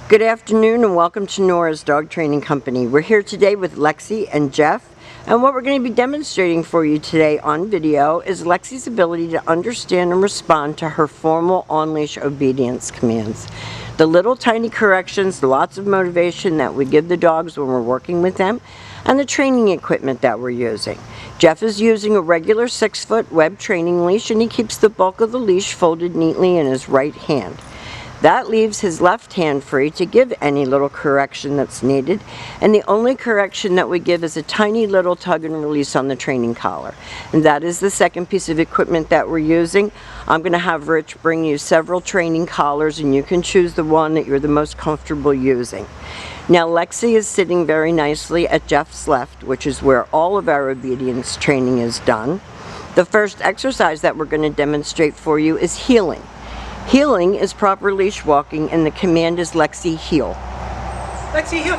Good afternoon and welcome to Nora's Dog Training Company. We're here today with Lexi and Jeff, and what we're going to be demonstrating for you today on video is Lexi's ability to understand and respond to her formal on-leash obedience commands. The little tiny corrections, lots of motivation that we give the dogs when we're working with them, and the training equipment that we're using. Jeff is using a regular 6-foot web training leash, and he keeps the bulk of the leash folded neatly in his right hand. That leaves his left hand free to give any little correction that's needed, and the only correction that we give is a tiny little tug and release on the training collar. And that is the second piece of equipment that we're using. I'm going to have Rich bring you several training collars, and you can choose the one that you're the most comfortable using. Now Lexi is sitting very nicely at Jeff's left, which is where all of our obedience training is done. The first exercise that we're going to demonstrate for you is heeling. Heeling is proper leash walking, and the command is Lexi heel. Lexi heel.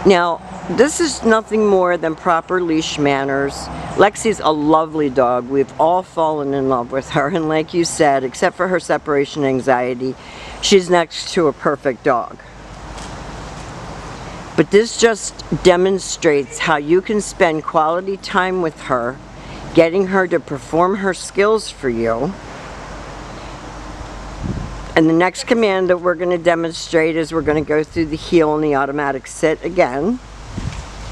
Now, this is nothing more than proper leash manners. Lexi's a lovely dog. We've all fallen in love with her, and like you said, except for her separation anxiety, she's next to a perfect dog. But this just demonstrates how you can spend quality time with her, getting her to perform her skills for you. And the next command that we're going to demonstrate is we're going to go through the heel and the automatic sit again.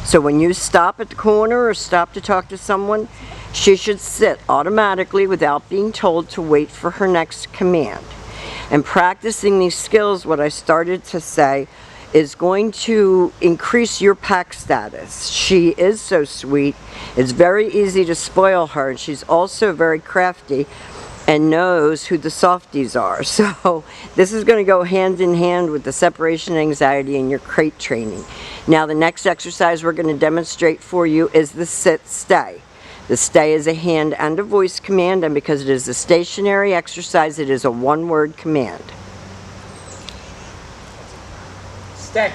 So when you stop at the corner or stop to talk to someone, she should sit automatically without being told to wait for her next command. And practicing these skills, what I started to say, is going to increase your pack status. She is so sweet. It's very easy to spoil her, and she's also very crafty and knows who the softies are. So this is going to go hand in hand with the separation anxiety and your crate training. Now the next exercise we're going to demonstrate for you is the sit stay. The stay is a hand and a voice command, and because it is a stationary exercise, it is a one-word command. Stay.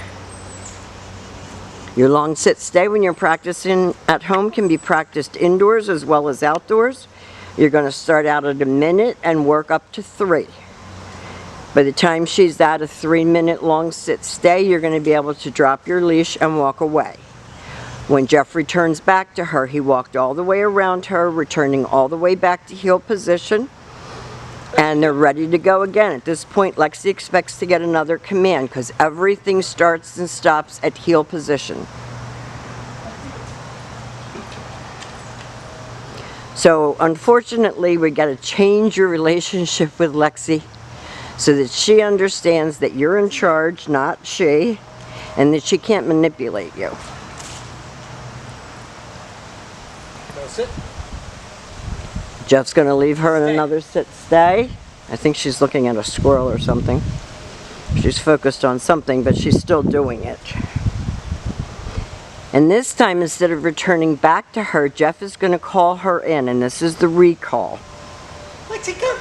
Your long sit stay when you're practicing at home can be practiced indoors as well as outdoors. You're going to start out at a minute and work up to 3. By the time she's at a 3-minute long sit stay, you're going to be able to drop your leash and walk away. When Jeff returns back to her, he walked all the way around her, returning all the way back to heel position, and they're ready to go again. At this point, Lexi expects to get another command because everything starts and stops at heel position. So unfortunately, we got to change your relationship with Lexi so that she understands that you're in charge, not she, and that she can't manipulate you. Go sit. Jeff's going to leave her in another sit stay. I think she's looking at a squirrel or something. She's focused on something, but she's still doing it. And this time, instead of returning back to her, Jeff is going to call her in, and this is the recall. Lexi, come.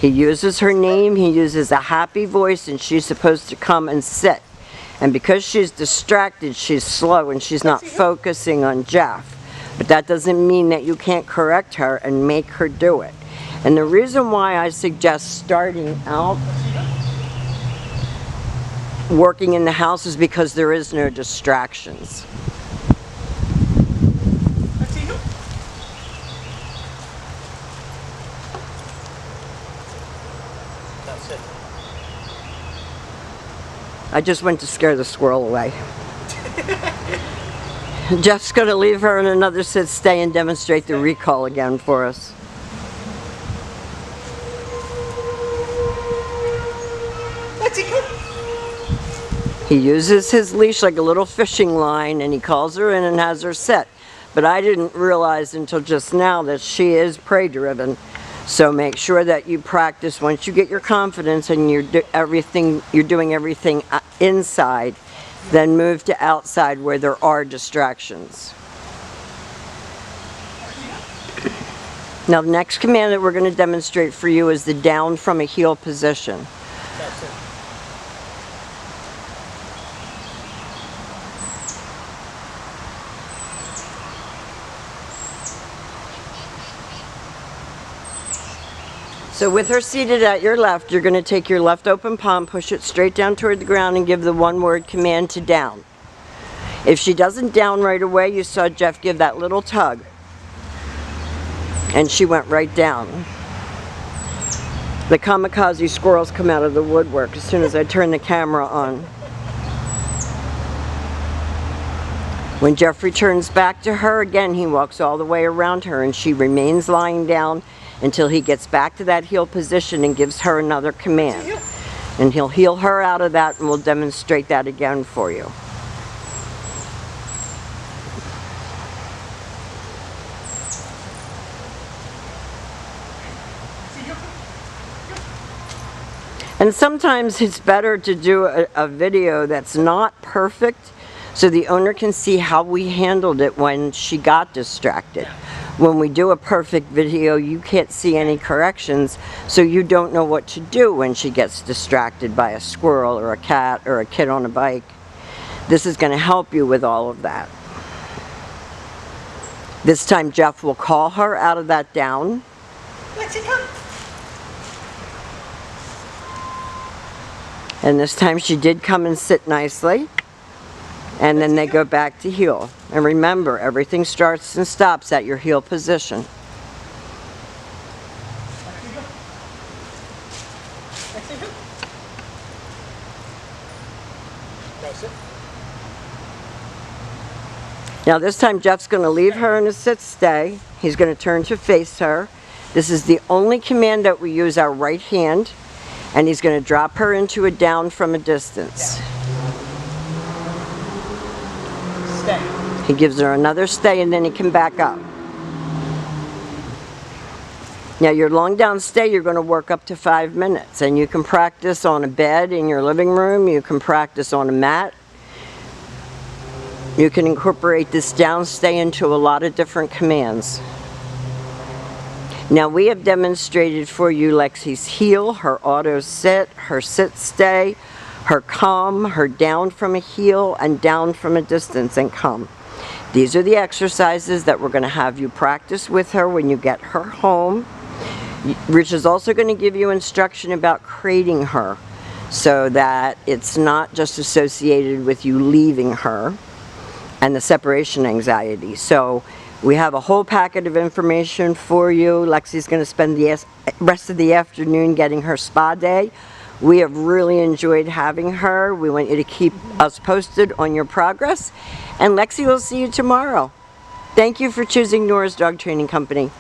He uses her name, he uses a happy voice, and she's supposed to come and sit. And because she's distracted, she's slow and she's not focusing on Jeff. But that doesn't mean that you can't correct her and make her do it. And the reason why I suggest starting out working in the house is because there is no distractions. I just went to scare the squirrel away. Jeff's going to leave her in another sit stay and demonstrate the recall again for us. He uses his leash like a little fishing line, and he calls her in and has her sit. But I didn't realize until just now that she is prey driven. So make sure that you practice. Once you get your confidence and you're doing everything inside, then move to outside where there are distractions. Now the next command that we're going to demonstrate for you is the down from a heel position. So with her seated at your left, you're going to take your left open palm, push it straight down toward the ground, and give the one-word command to down. If she doesn't down right away, you saw Jeff give that little tug. And she went right down. The kamikaze squirrels come out of the woodwork as soon as I turn the camera on. When Jeff returns back to her, again, he walks all the way around her and she remains lying down until he gets back to that heel position and gives her another command. And he'll heel her out of that, and we'll demonstrate that again for you. And sometimes it's better to do a video that's not perfect so the owner can see how we handled it when she got distracted. When we do a perfect video, you can't see any corrections, so you don't know what to do when she gets distracted by a squirrel or a cat or a kid on a bike. This is going to help you with all of that. This time Jeff will call her out of that down. Lexi, come. And this time she did come and sit nicely. And then they go back to heel. And remember, everything starts and stops at your heel position. Lexi, come. No, sit. Now this time Jeff's going to leave her in a sit-stay. He's going to turn to face her. This is the only command that we use our right hand. And he's going to drop her into a down from a distance. Stay. He gives her another stay and then he can back up. Now your long down stay, you're going to work up to 5 minutes. And you can practice on a bed in your living room. You can practice on a mat. You can incorporate this down stay into a lot of different commands. Now we have demonstrated for you Lexi's heel, her auto sit, her sit stay, her come, her down from a heel, and down from a distance and come. These are the exercises that we're going to have you practice with her when you get her home. Rich is also going to give you instruction about crating her so that it's not just associated with you leaving her and the separation anxiety. So we have a whole packet of information for you. Lexi's going to spend the rest of the afternoon getting her spa day. We have really enjoyed having her. We want you to keep us posted on your progress. And Lexi will see you tomorrow. Thank you for choosing Nora's Dog Training Company.